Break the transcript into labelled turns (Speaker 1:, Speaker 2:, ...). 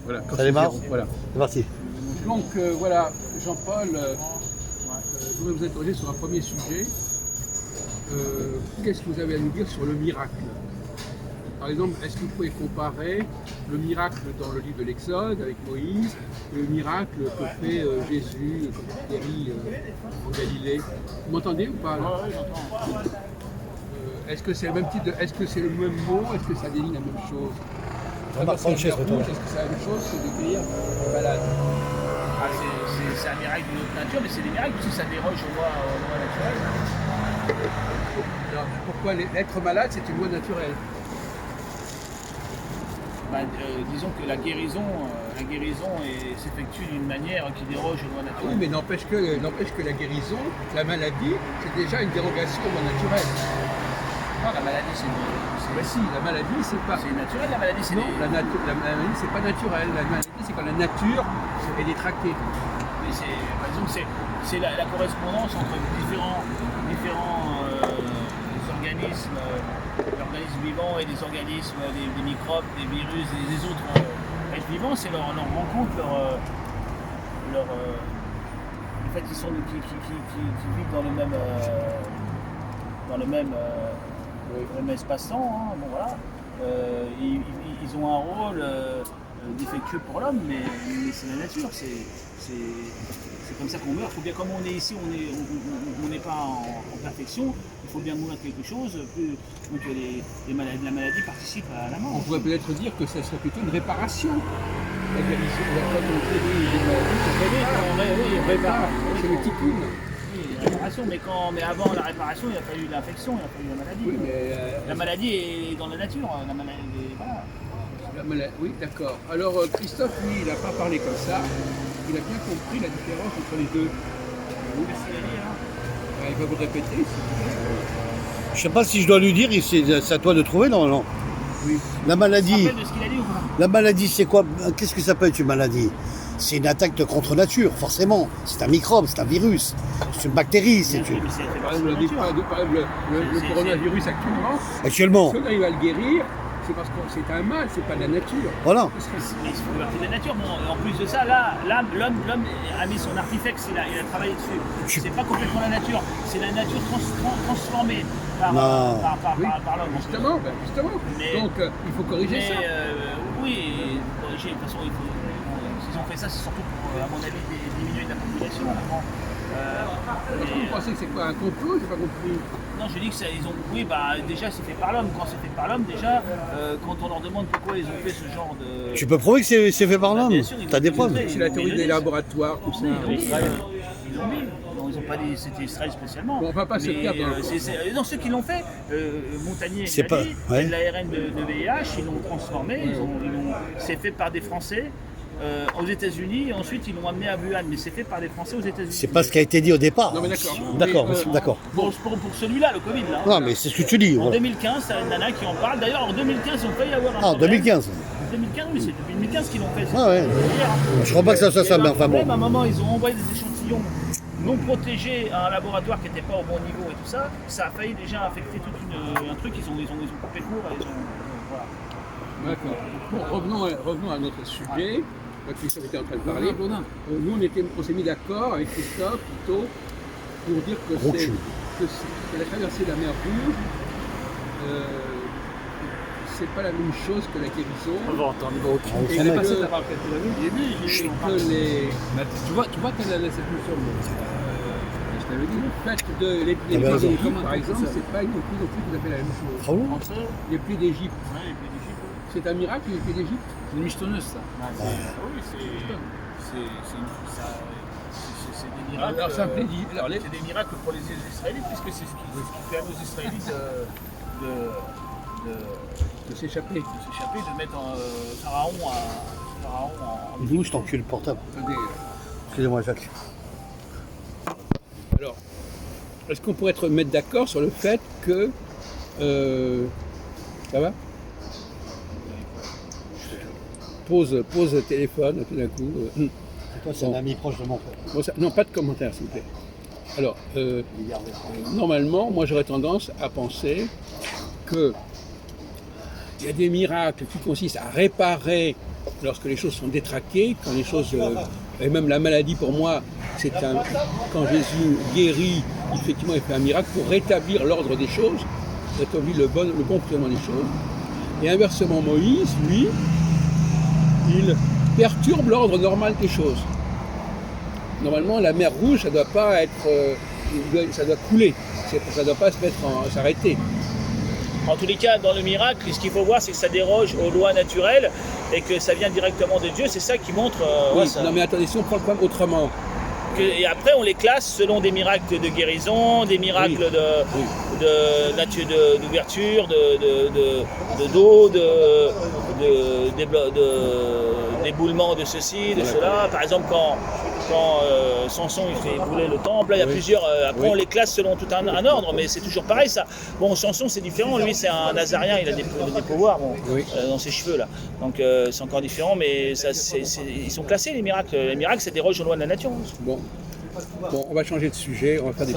Speaker 1: Voilà, quand
Speaker 2: Ça démarre.
Speaker 1: voilà.
Speaker 2: C'est parti.
Speaker 1: Donc voilà, Jean-Paul, je voudrais vous interroger sur un premier sujet. Qu'est-ce que vous avez à nous dire sur le miracle? Par exemple, est-ce que vous pouvez comparer le miracle dans le livre de l'Exode avec Moïse et le miracle que fait Jésus quand il guérit en Galilée? Vous m'entendez ou pas là?
Speaker 3: Oui, j'entends.
Speaker 1: Est-ce que c'est le même type de... Est-ce que c'est le même mot? Est-ce que ça désigne la même chose?
Speaker 2: Prends une chaise, retourne.
Speaker 1: Est-ce que c'est la même chose que de guérir un malade?
Speaker 3: Ah, c'est un miracle d'une autre nature, mais c'est des miracles aussi, ça déroge aux lois naturelles.
Speaker 1: Alors, pourquoi l'être malade, c'est une loi naturelle?
Speaker 3: Disons que la guérison s'effectue d'une manière qui déroge aux lois
Speaker 1: Ah
Speaker 3: naturelles.
Speaker 1: oui, mais n'empêche que la guérison, la maladie, c'est déjà une dérogation aux lois naturelles.
Speaker 3: Non, la maladie, c'est
Speaker 1: Bah si, la maladie, c'est pas...
Speaker 3: naturel, la maladie, c'est
Speaker 1: Non, la maladie, c'est pas naturel. La maladie, c'est quand la nature est détractée.
Speaker 3: Mais par exemple, c'est la correspondance entre différents organismes, l'organisme vivant et des organismes, des microbes, des virus, des autres êtres vivants, c'est leur rencontre, le fait qu'ils vivent dans le même espace-temps, hein, bon, voilà. Ils ont un rôle défectueux pour l'homme, mais c'est la nature, c'est comme ça qu'on meurt. Faut bien, comme on est ici, on n'est pas en perfection, il faut bien mourir quelque chose, donc la maladie participe à la mort.
Speaker 1: On pourrait peut-être dire que ça serait plutôt une réparation. La guérison, quand on guérit des maladies, on répare. C'est le tikkun.
Speaker 3: Oui, la réparation, mais avant la réparation, il n'y a pas eu l'infection, il n'y a pas eu la maladie.
Speaker 1: Oui, mais
Speaker 3: la maladie est dans la nature, la maladie, voilà.
Speaker 1: oui, d'accord. Alors Christophe, lui, il n'a pas parlé comme ça. Il a bien compris la différence entre les deux.
Speaker 3: Merci à dire, hein.
Speaker 1: Il va vous répéter. Si vous voulez.
Speaker 2: Je sais pas si je dois lui dire, c'est à toi de trouver, non.
Speaker 1: Oui.
Speaker 2: La maladie,
Speaker 3: Tu te rappelles de ce qu'il a dit ou pas?
Speaker 2: la maladie, c'est quoi? Qu'est-ce que ça peut être une maladie? C'est une attaque de contre nature, forcément. C'est un microbe, c'est un virus, c'est une bactérie, c'est une...
Speaker 3: Mais c'est
Speaker 1: Par exemple, le coronavirus
Speaker 2: Actuellement,
Speaker 3: Ah.
Speaker 1: si on arrive à le guérir, c'est parce que c'est un mal, c'est pas la nature.
Speaker 2: voilà.
Speaker 3: Mais il faut partie de la nature. Bon, en plus de ça, là, l'homme a mis son artifex, il a travaillé dessus. C'est pas complètement la nature, c'est la nature transformée par l'homme.
Speaker 1: Justement.
Speaker 3: Mais-
Speaker 1: Donc il faut corriger
Speaker 3: Mais
Speaker 1: ça.
Speaker 3: oui, corriger, de toute façon, s'ils ont fait ça, c'est surtout pour, à mon avis, diminuer la population. Bon.
Speaker 1: Est-ce que vous pensez que c'est quoi un complot? J'ai pas compris.
Speaker 3: Non, je dis que ils ont. Oui, déjà c'est fait par l'homme. Quand c'est fait par l'homme, déjà, quand on leur demande pourquoi ils ont fait ce genre de.
Speaker 2: Tu peux prouver que c'est fait par l'homme.
Speaker 3: Bien sûr,
Speaker 2: T'as des preuves.
Speaker 1: C'est la théorie des laboratoires, tout ça.
Speaker 3: Ils l'ont mis. Non, ils n'ont pas dit c'était Israël spécialement.
Speaker 1: Bon, on va pas se perdre.
Speaker 3: Non, ceux qui l'ont fait, Montagnier,
Speaker 2: C'est
Speaker 3: il a
Speaker 2: pas-
Speaker 3: dit,
Speaker 2: ouais.
Speaker 3: de l'ARN de VIH, ils l'ont transformé. C'est fait par des Français. Aux États-Unis, et ensuite ils l'ont amené à Wuhan, mais c'est fait par des Français aux États-Unis.
Speaker 2: C'est pas ce qui a été dit au départ.
Speaker 1: Non, mais d'accord.
Speaker 2: D'accord,
Speaker 1: Mais,
Speaker 2: d'accord.
Speaker 3: Pour celui-là, le Covid, là.
Speaker 2: Non, mais c'est ce que tu dis.
Speaker 3: En
Speaker 2: Voilà.
Speaker 3: 2015, c'est une nana qui en parle. D'ailleurs, en 2015, ils ont failli avoir un
Speaker 2: Ah, en
Speaker 3: problème.
Speaker 2: 2015.
Speaker 3: 2015, oui, c'est depuis 2015 qu'ils l'ont fait.
Speaker 2: Ah ouais. Je crois pas que ça soit ça, mais enfin bon.
Speaker 3: À un moment, ils ont envoyé des échantillons non protégés à un laboratoire qui n'était pas au bon niveau et tout ça. Ça a failli déjà infecter tout un truc. Ils ont coupé court et voilà.
Speaker 1: D'accord. Bon, revenons à notre sujet. Christophe était en train de parler. Nous, on s'est mis d'accord avec Christophe plutôt pour dire que la traversée de la mer Rouge, c'est pas la même chose que la guérison.
Speaker 3: On va entendre.
Speaker 1: Et
Speaker 2: Il est passé
Speaker 1: que-
Speaker 3: d'avoir fait
Speaker 1: tu vois quelle est cette notion je t'avais dit, le fait de les
Speaker 2: Ah ben,
Speaker 1: plis
Speaker 2: raison.
Speaker 1: d'Égypte, par exemple, c'est pas non plus tout à fait la même chose.
Speaker 2: Ah bon?
Speaker 3: Entre eux,
Speaker 1: Les plis d'Égypte,
Speaker 3: ouais, et puis des chiffres.
Speaker 1: c'est un miracle, les plis d'Égypte?
Speaker 4: C'est une michetonneuse, ça.
Speaker 3: Oui, c'est des miracles.
Speaker 1: Alors, ça me plaît dit. Alors,
Speaker 3: C'est des miracles pour les Israélites, puisque c'est ce qui permet aux Israélites
Speaker 1: de s'échapper.
Speaker 3: de s'échapper, de mettre Pharaon en.
Speaker 2: Dis-moi, je t'encule le portable.
Speaker 1: Attendez,
Speaker 2: Excusez-moi, Jacques.
Speaker 1: alors, est-ce qu'on pourrait être mettre d'accord sur le fait que. Ça va? Pose le téléphone tout d'un coup.
Speaker 2: Toi, c'est un ami proche de mon frère.
Speaker 1: Bon, non, pas de commentaires, s'il vous plaît. Alors, normalement, moi j'aurais tendance à penser que il y a des miracles qui consistent à réparer lorsque les choses sont détraquées, quand les choses, et même la maladie pour moi, quand Jésus guérit, effectivement il fait un miracle pour rétablir l'ordre des choses, rétablir le bon fonctionnement des choses. Et inversement, Moïse, lui, il perturbe l'ordre normal des choses. Normalement, la mer Rouge, ça ne doit pas être, ça doit couler, ça ne doit pas s'arrêter.
Speaker 3: En tous les cas, dans le miracle, ce qu'il faut voir, c'est que ça déroge aux lois naturelles et que ça vient directement de Dieu. C'est ça qui montre.
Speaker 1: Oui, non mais attendez, si on prend le problème autrement.
Speaker 3: Et après, on les classe selon des miracles de guérison, des miracles d'ouverture, d'eau, d'éboulement de ceci, de cela. Par exemple, quand Samson il fait ébouler le temple, là, il y a plusieurs. Après, on les classe selon tout un ordre, mais c'est toujours pareil ça. Bon, Samson c'est différent, lui c'est un Nazarien, il a des pouvoirs dans ses cheveux là. Donc c'est encore différent, mais ça, ils sont classés les miracles. Les miracles, c'est des roches aux lois de la nature.
Speaker 1: Bon, on va changer de sujet, on va faire des